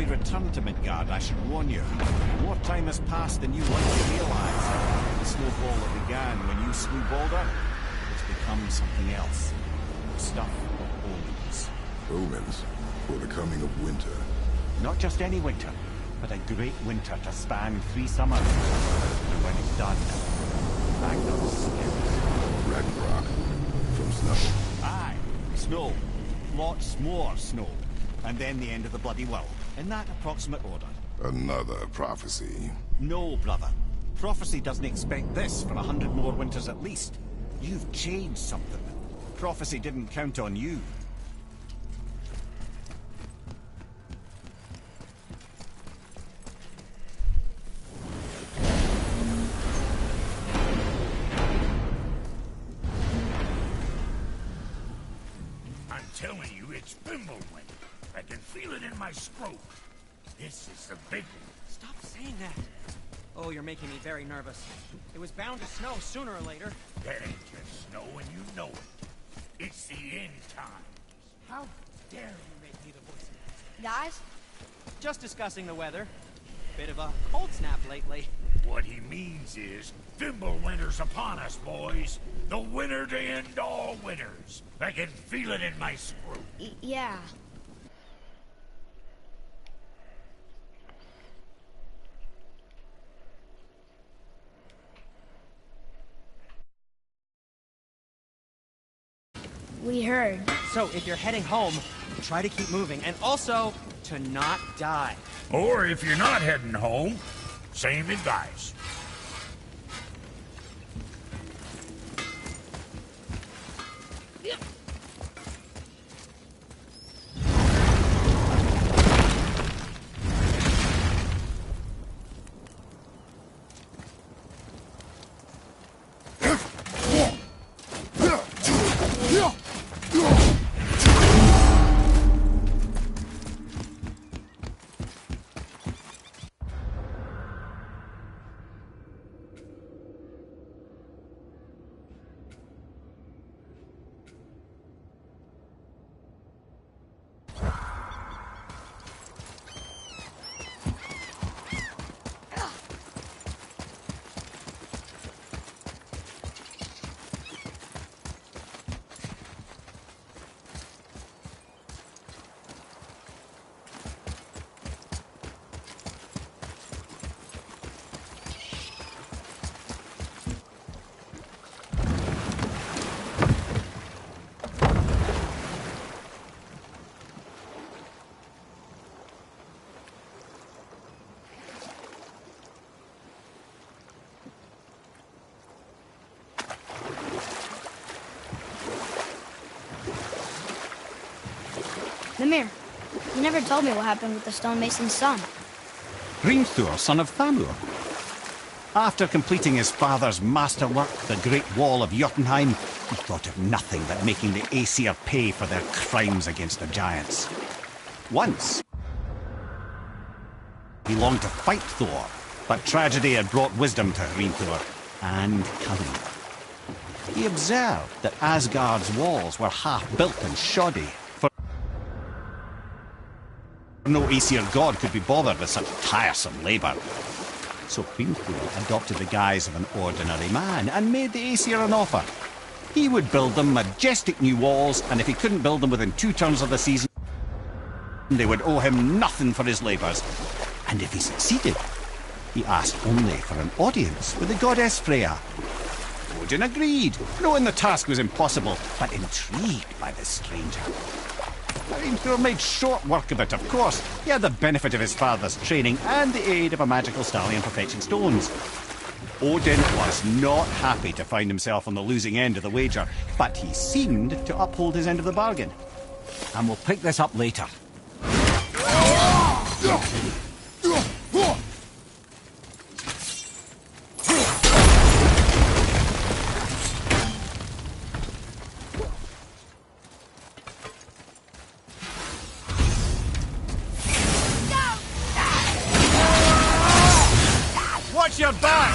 we return to Midgard, I should warn you. More time has passed than you like to realise. The snowball that began when you slew Balder, it's become something else. Stuff of omens. Omens? For the coming of winter. Not just any winter, but a great winter to span 3 summers. And when it's done, Ragnar's Ragnarok. From snow. Aye, snow. Lots more snow. And then the end of the bloody world. In that approximate order. Another prophecy. No, brother. Prophecy doesn't expect this for 100 more winters at least. You've changed something. Prophecy didn't count on you. I'm telling you, it's Fimbulwind. I can feel it in my scrotum. This is the big one. Stop saying that. Oh, you're making me very nervous. It was bound to snow sooner or later. That ain't just snow, and you know it. It's the end times. How dare you make me the voice of Guys? Just discussing the weather. Bit of a cold snap lately. What he means is, Fimbulwinter's upon us, boys. The winter to end all winters. I can feel it in my scrotum. Yeah. We heard. So, if you're heading home, try to keep moving, and also to not die. Or if you're not heading home, same advice. Mimir, you never told me what happened with the stonemason's son. Hrimthur, son of Thamur. After completing his father's masterwork, the Great Wall of Jotunheim, he thought of nothing but making the Aesir pay for their crimes against the giants. Once, he longed to fight Thor, but tragedy had brought wisdom to Hrimthur, and cunning. He observed that Asgard's walls were half-built and shoddy, for no Aesir god could be bothered with such tiresome labour. So Hrimthur adopted the guise of an ordinary man and made the Aesir an offer. He would build them majestic new walls, and if he couldn't build them within 2 turns of the season, they would owe him nothing for his labours. And if he succeeded, he asked only for an audience with the goddess Freya. Odin agreed, knowing the task was impossible, but intrigued by the stranger. Hrimthur made short work of it, of course. He had the benefit of his father's training and the aid of a magical stallion for fetching stones. Odin was not happy to find himself on the losing end of the wager, but he seemed to uphold his end of the bargain. And we'll pick this up later. Watch your back!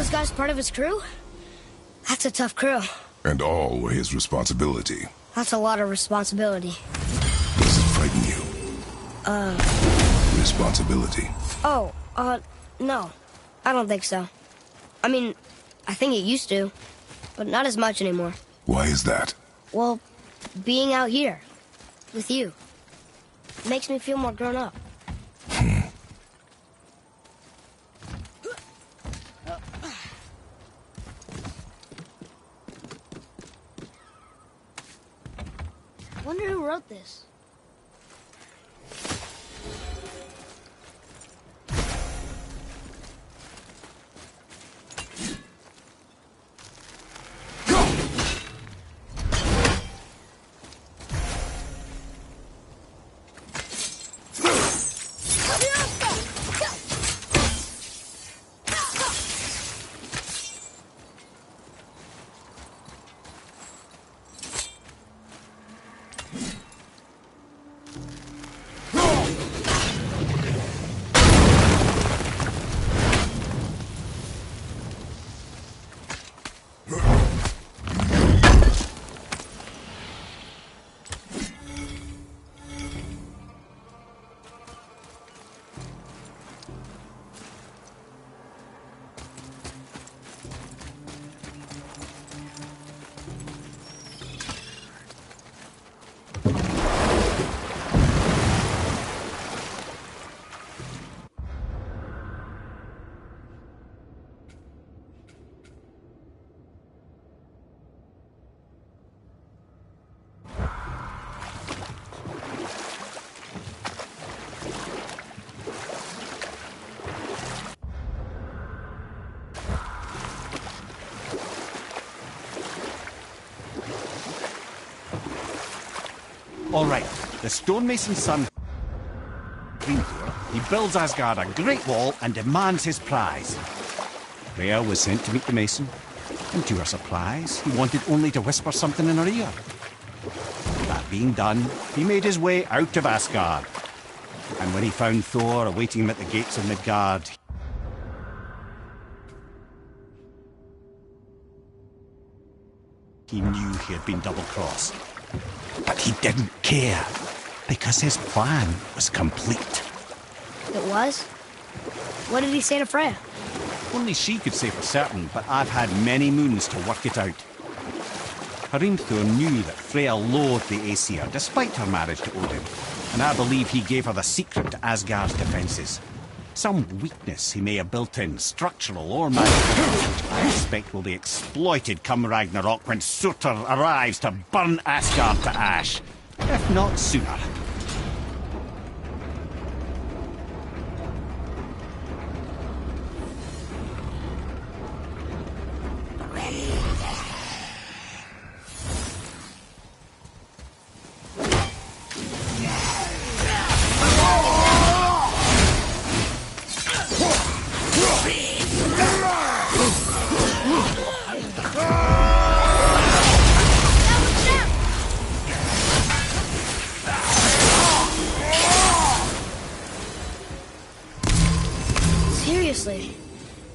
those guys part of his crew? That's a tough crew. And all were his responsibility. That's a lot of responsibility. Does it frighten you? Responsibility. Oh, no. I don't think so. I mean, I think it used to, but not as much anymore. Why is that? Well, being out here, with you, makes me feel more grown up. Wonder who wrote this. All right, the stonemason's son, he builds Asgard a great wall and demands his prize. Freya was sent to meet the mason, and to her surprise, he wanted only to whisper something in her ear. That being done, he made his way out of Asgard. And when he found Thor awaiting him at the gates of Midgard, he knew he had been double-crossed. But he didn't care, because his plan was complete. It was? What did he say to Freya? Only she could say for certain, but I've had many moons to work it out. Hrimthur knew that Freya loathed the Aesir, despite her marriage to Odin, and I believe he gave her the secret to Asgard's defences. Some weakness he may have built in, structural or magical, I expect will be exploited come Ragnarok when Surtur arrives to burn Asgard to ash, if not sooner.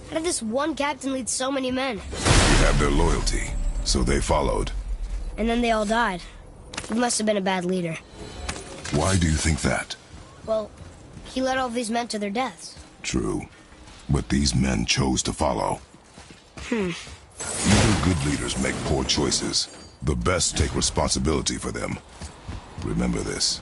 How did this one captain lead so many men? He had their loyalty, so they followed. And then they all died. He must have been a bad leader. Why do you think that? Well, he led all these men to their deaths. True. But these men chose to follow. Even good leaders make poor choices. The best take responsibility for them. Remember this.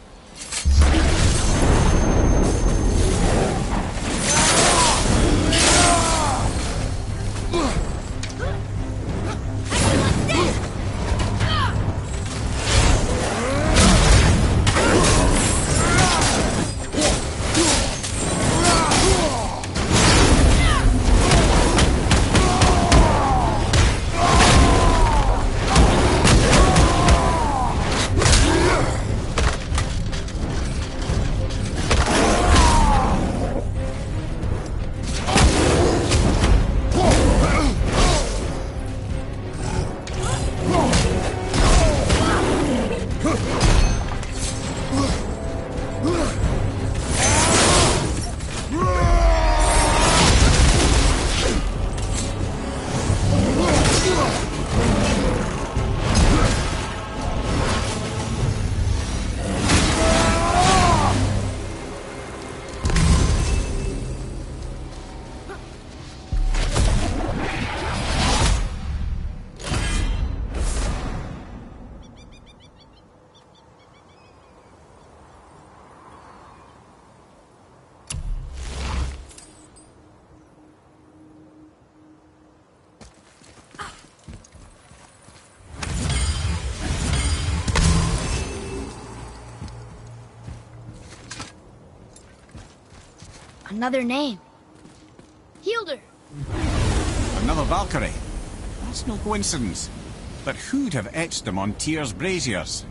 Another name. Hildur. Another Valkyrie. That's no coincidence. But who'd have etched them on Tyr's braziers?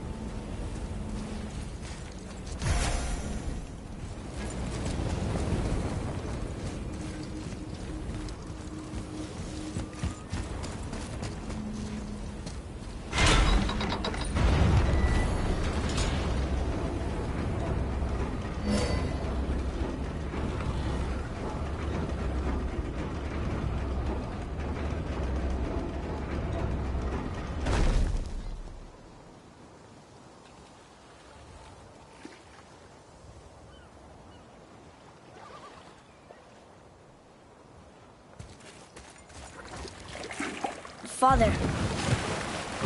Father,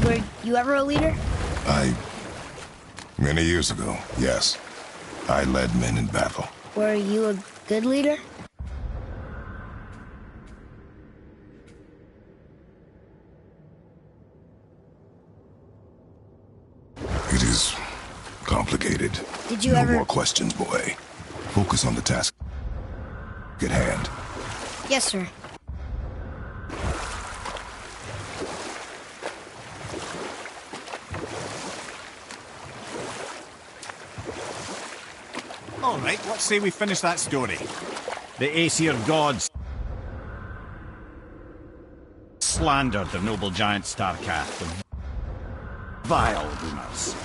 were you ever a leader? Many years ago, yes. I led men in battle. Were you a good leader? It is complicated. Did you no ever... more questions, boy. Focus on the task at hand. Yes, sir. All right, let's say we finish that story. The Aesir gods slandered the noble giant Starkath with vile rumors.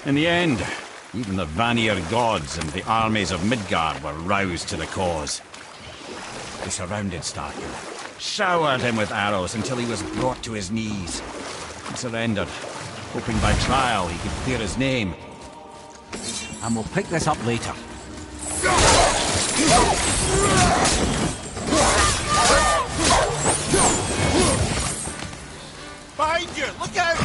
In the end, even the Vanir gods and the armies of Midgard were roused to the cause. They surrounded Starkath, showered him with arrows until he was brought to his knees. He surrendered, hoping by trial he could clear his name. And we'll pick this up later. Behind you! Look out!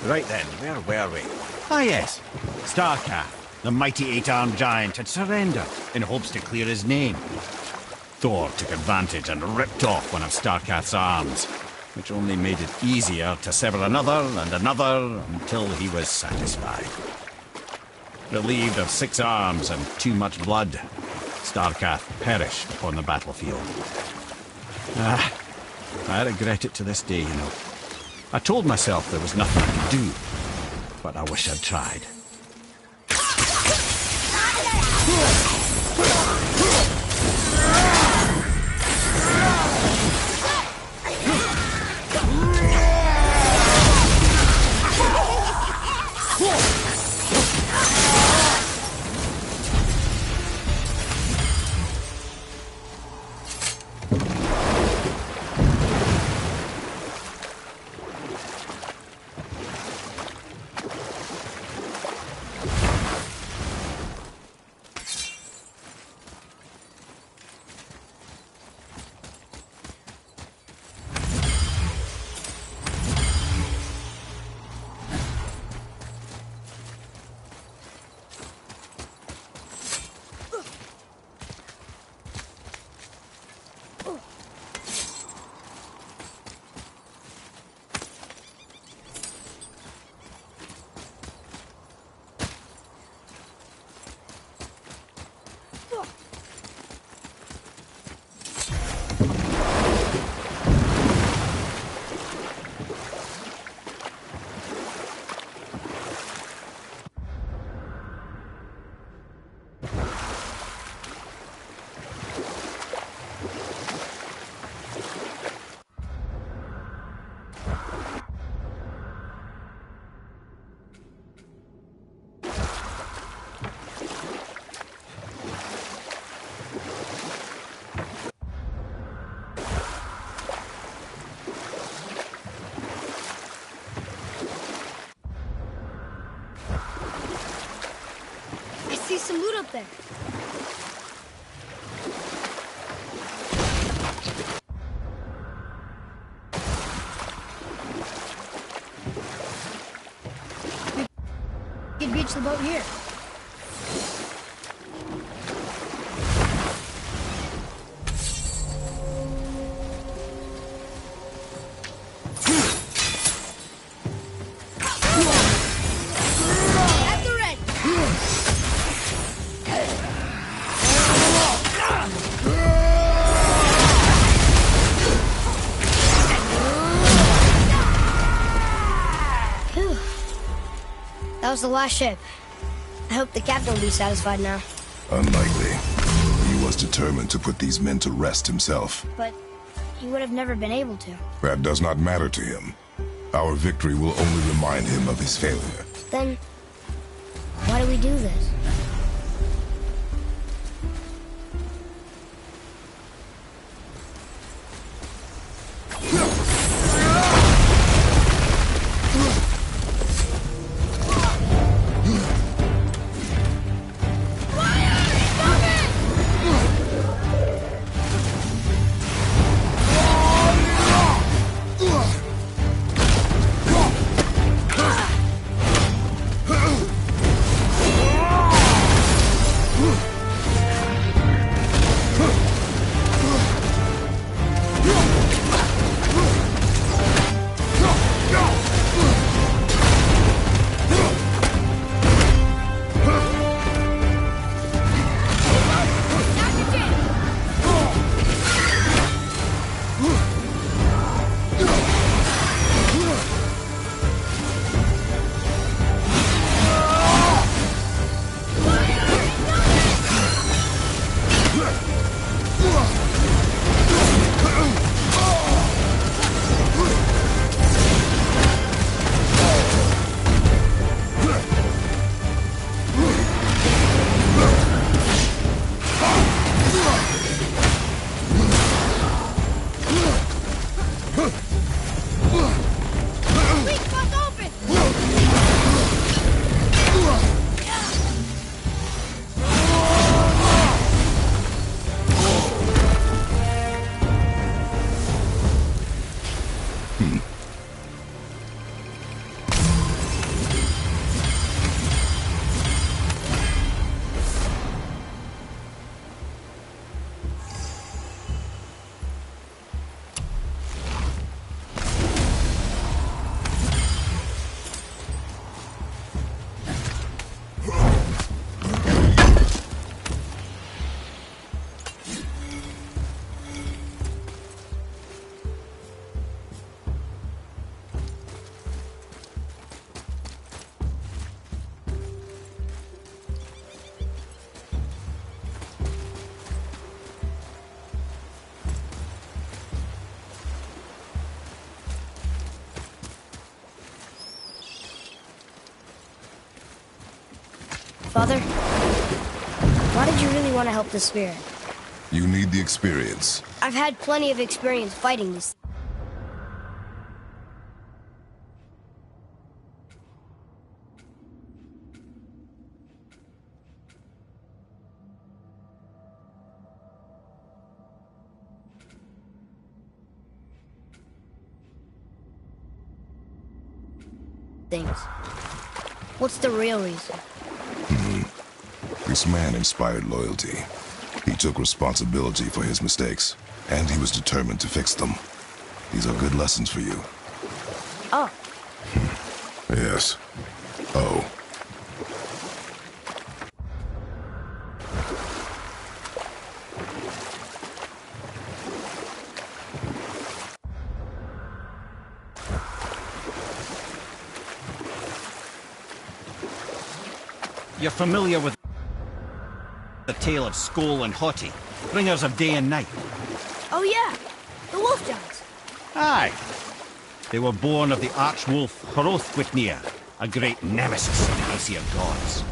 Right then, where were we? Ah yes, Starkath, the mighty eight-armed giant, had surrendered in hopes to clear his name. Thor took advantage and ripped off one of Starkath's arms, which only made it easier to sever another and another until he was satisfied. Relieved of 6 arms and too much blood, Starkath perished upon the battlefield. I regret it to this day, you know. I told myself there was nothing I could do, but I wish I'd tried. some loot up there. We could beach the boat here. That was the last ship. I hope the captain will be satisfied now. Unlikely. He was determined to put these men to rest himself. But he would have never been able to. That does not matter to him. Our victory will only remind him of his failure. Then, why do we do this? Father, why did you really want to help the spirit? You need the experience. I've had plenty of experience fighting these. Things. What's the real reason? This man inspired loyalty. He took responsibility for his mistakes, and he was determined to fix them. These are good lessons for you. Oh. Yes. Oh. You're familiar with the tale of Skoll and Hoti, bringers of day and night? Oh yeah, the wolf giants. Aye. They were born of the arch-wolf Hrothwitnir, a great nemesis of the Aesir gods.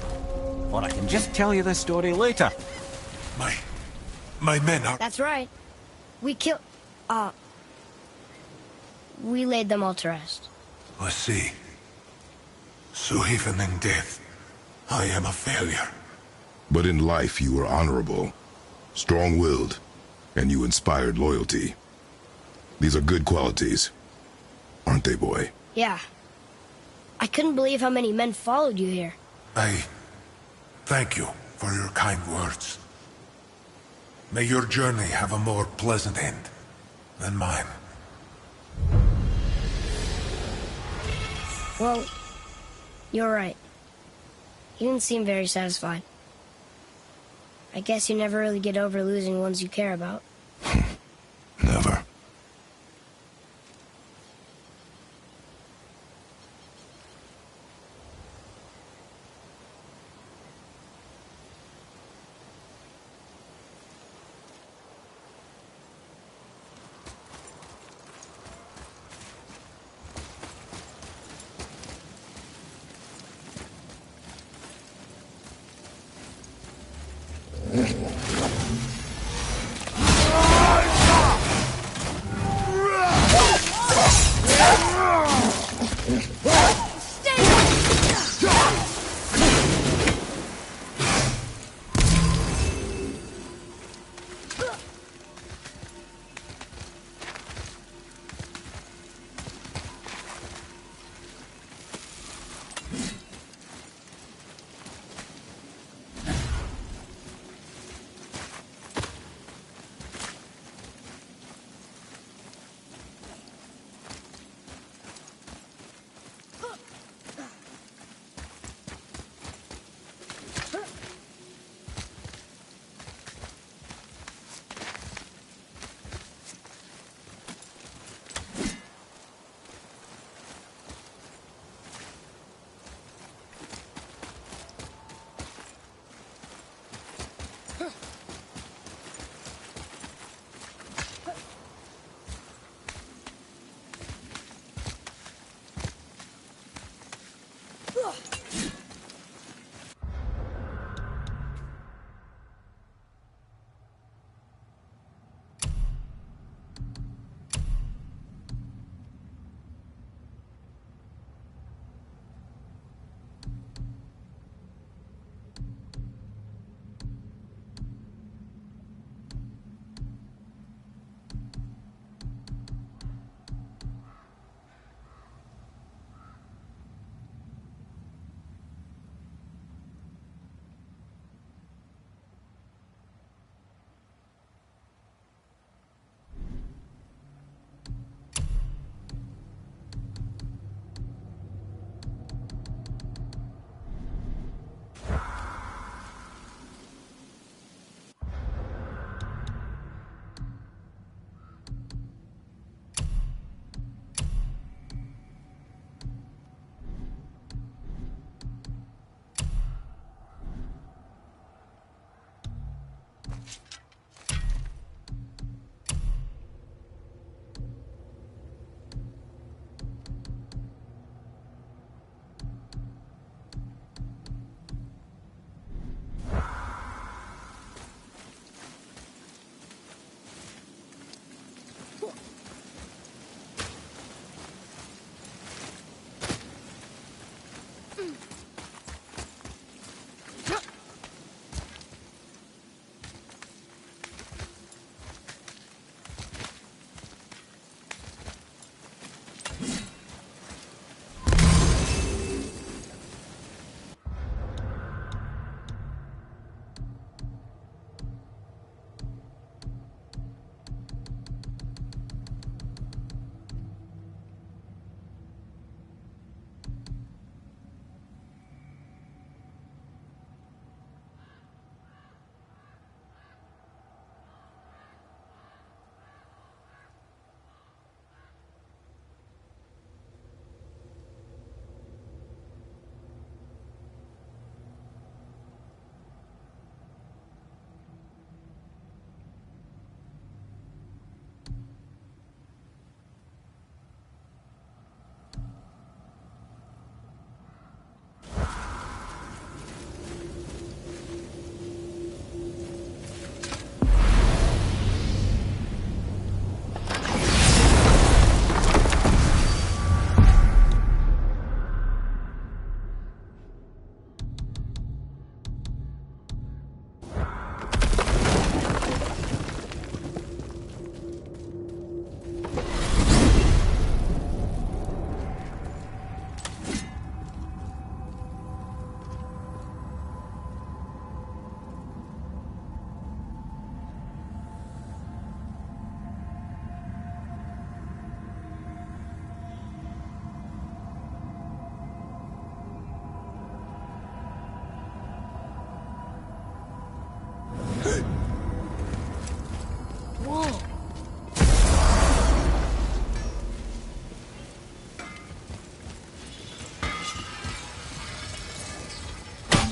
Or I can just tell you this story later. My men are... That's right. We killed... we laid them all to rest. I see. So even in death, I am a failure. But in life you were honorable, strong-willed, and you inspired loyalty. These are good qualities, aren't they, boy? Yeah. I couldn't believe how many men followed you here. I thank you for your kind words. May your journey have a more pleasant end than mine. Well, you're right. You didn't seem very satisfied. I guess you never really get over losing ones you care about. Never.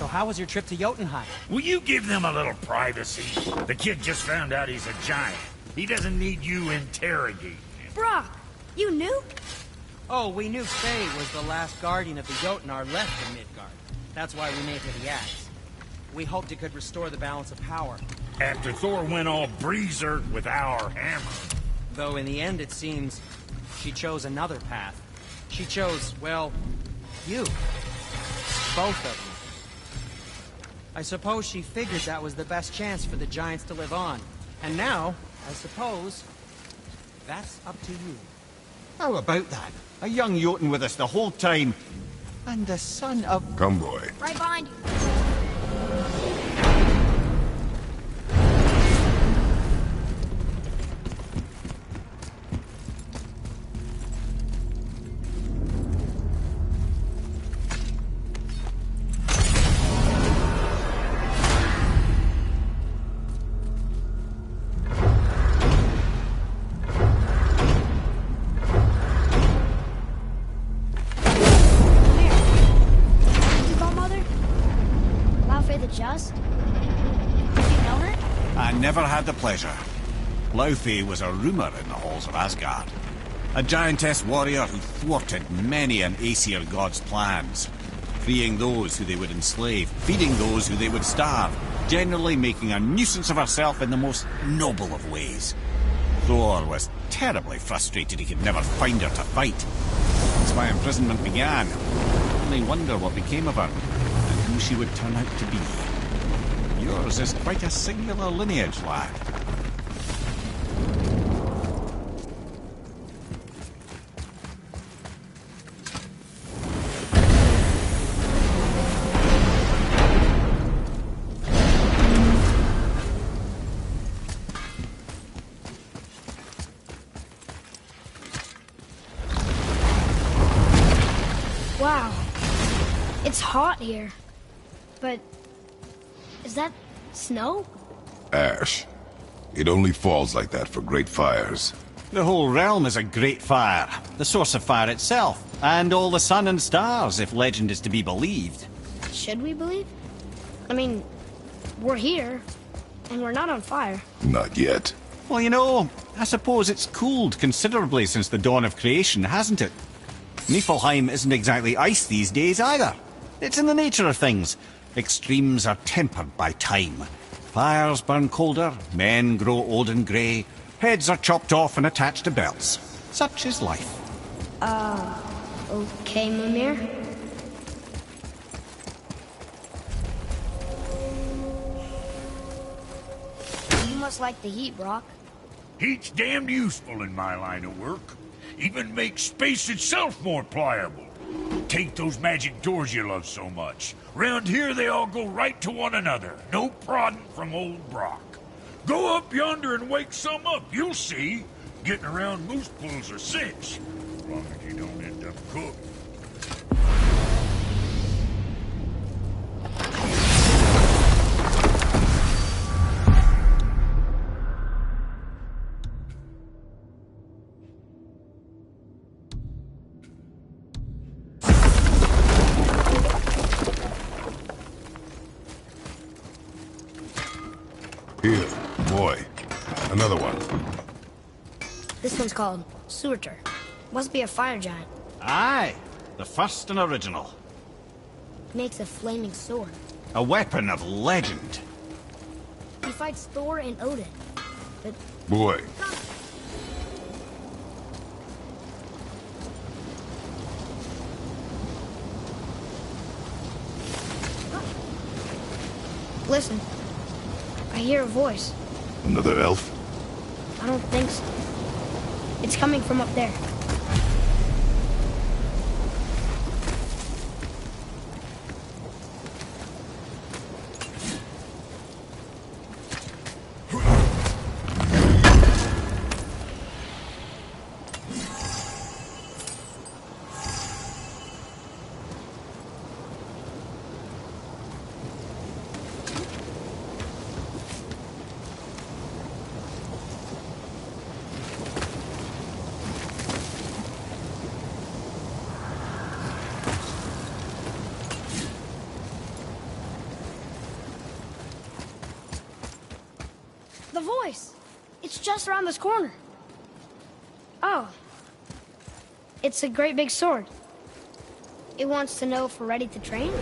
So how was your trip to Jotunheim? Will you give them a little privacy? The kid just found out he's a giant. He doesn't need you interrogating him. Brock, you knew? Oh, we knew Faye was the last guardian of the Jotnar left in Midgard. That's why we made her the axe. We hoped it could restore the balance of power. After Thor went all breezer with our hammer. Though in the end, it seems, she chose another path. She chose, well, you. Both of you. I suppose she figured that was the best chance for the giants to live on. And now, I suppose, that's up to you. How about that? A young Jotun with us the whole time. And the son of... Come, boy. Right behind you. Just? Did you know her? I never had the pleasure. Laufey was a rumour in the halls of Asgard. A giantess warrior who thwarted many an Aesir god's plans, freeing those who they would enslave, feeding those who they would starve, generally making a nuisance of herself in the most noble of ways. Thor was terribly frustrated he could never find her to fight. That's why imprisonment began. Only wonder what became of her, and who she would turn out to be. Yours is quite a singular lineage, lad. Wow. It's hot here. But... is that snow? Ash. It only falls like that for great fires. The whole realm is a great fire, the source of fire itself, and all the sun and stars, if legend is to be believed. Should we believe? I mean, we're here, and we're not on fire. Not yet. Well, you know, I suppose it's cooled considerably since the dawn of creation, hasn't it? Niflheim isn't exactly ice these days either. It's in the nature of things. Extremes are tempered by time. Fires burn colder, men grow old and grey, heads are chopped off and attached to belts. Such is life. Okay, Mimir. You must like the heat, Brock. Heat's damned useful in my line of work. Even makes space itself more pliable. Take those magic doors you love so much. Round here they all go right to one another. No prodding from old Brock. Go up yonder and wake some up, you'll see. Getting around moose pools are cinch. As long as you don't end up cooked. Here, boy. Another one. This one's called Surtur. Must be a fire giant. Aye, the first and original. Makes a flaming sword. A weapon of legend. He fights Thor and Odin. But Boy. listen. I hear a voice. Another elf? I don't think so. It's coming from up there. The voice. It's just around this corner. Oh. It's a great big sword. It wants to know if we're ready to train?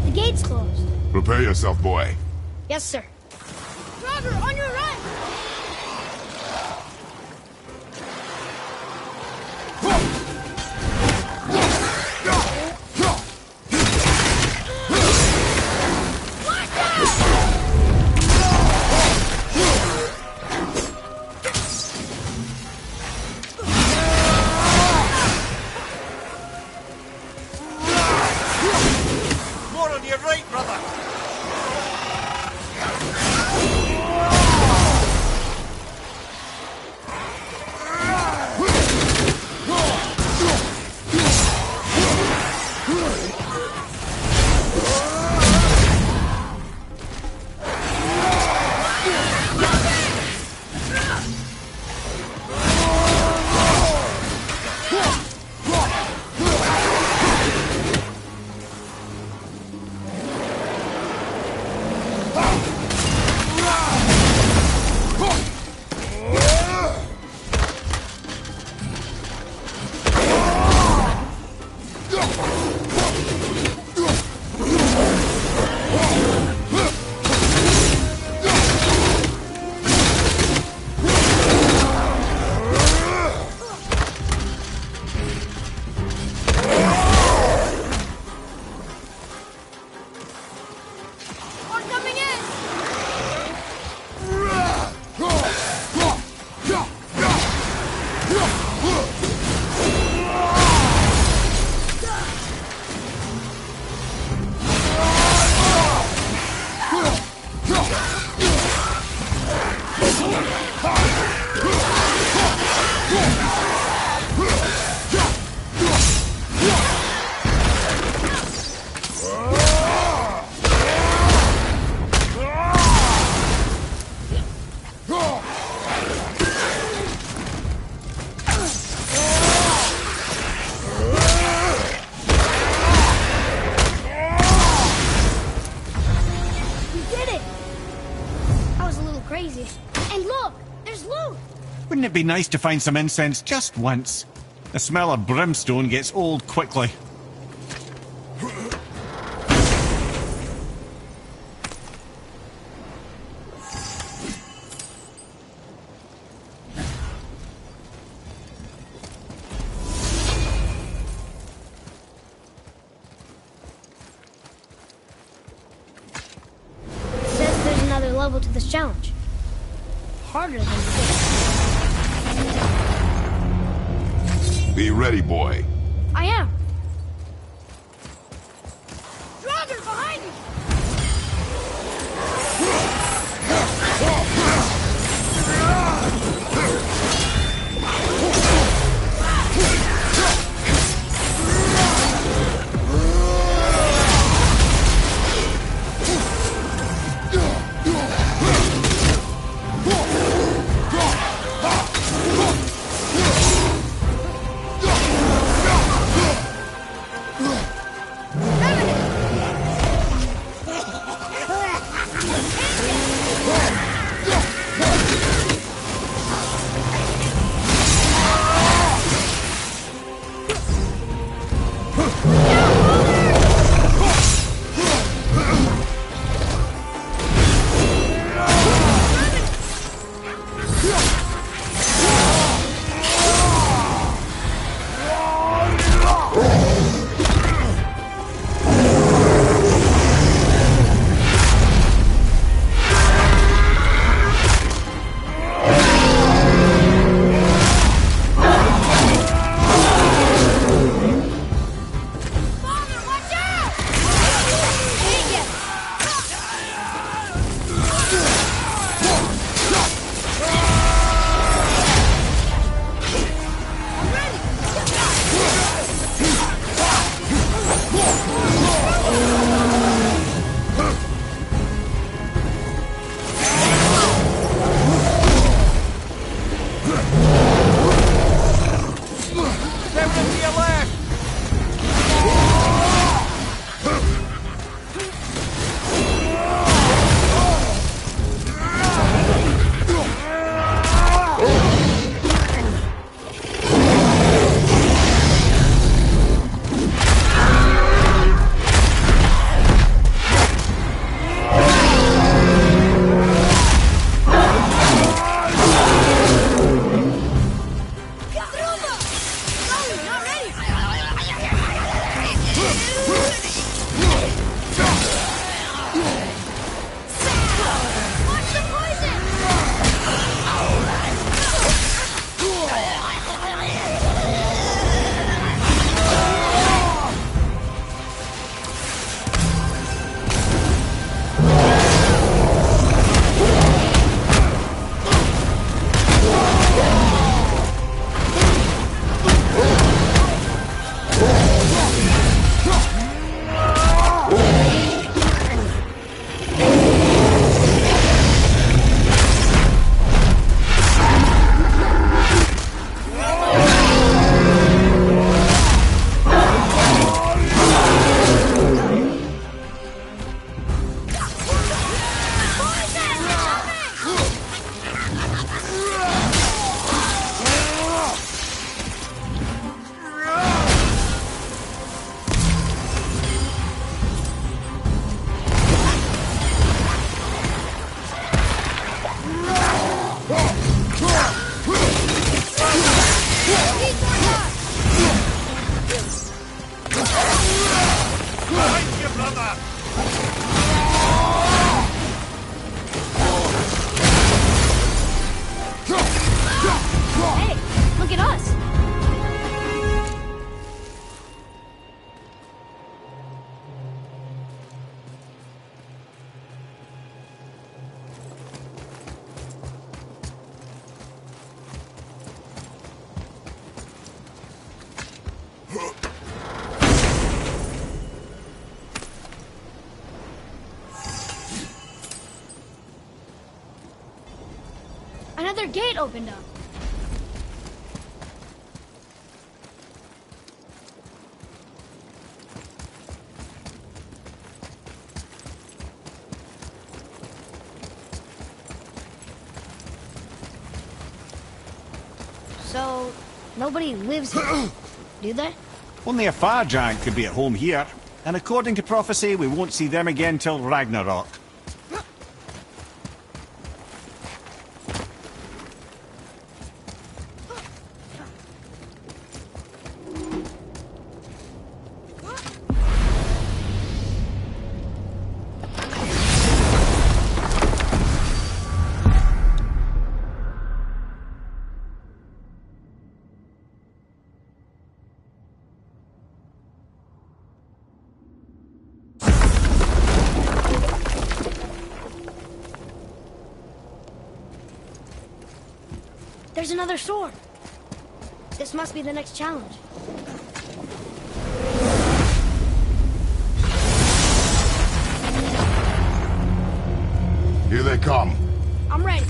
The gate's closed. Prepare yourself, boy. Yes, sir. Roger, on your right! More on your right, brother. We're coming in! We did it! I was a little crazy. And look! There's loot! Wouldn't it be nice to find some incense just once? The smell of brimstone gets old quickly. It says there's another level to this challenge. Harder than this. Be ready, boy. I am. Draugr, behind you! Another gate opened up. So, nobody lives here, do they? Only a fire giant could be at home here. And according to prophecy, we won't see them again till Ragnarok. There's another sword. This must be the next challenge. Here they come. I'm ready.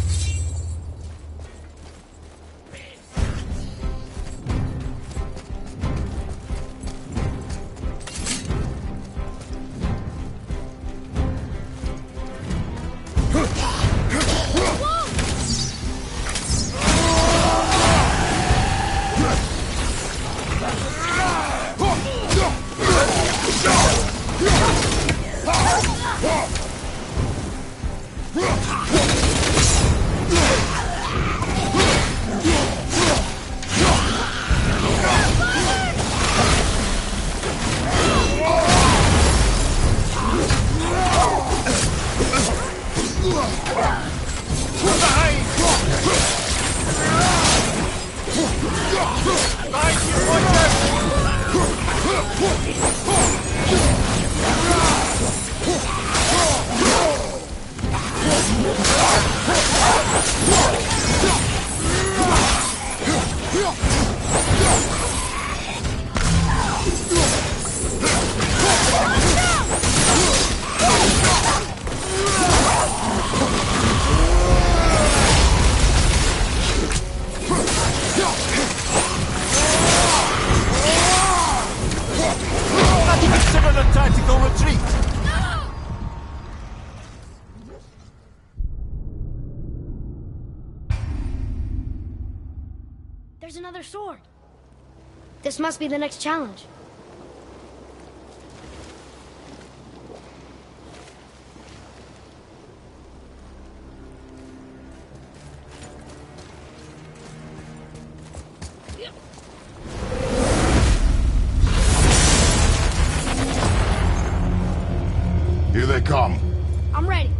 Tactical retreat! There's another sword. This must be the next challenge. Here they come. I'm ready.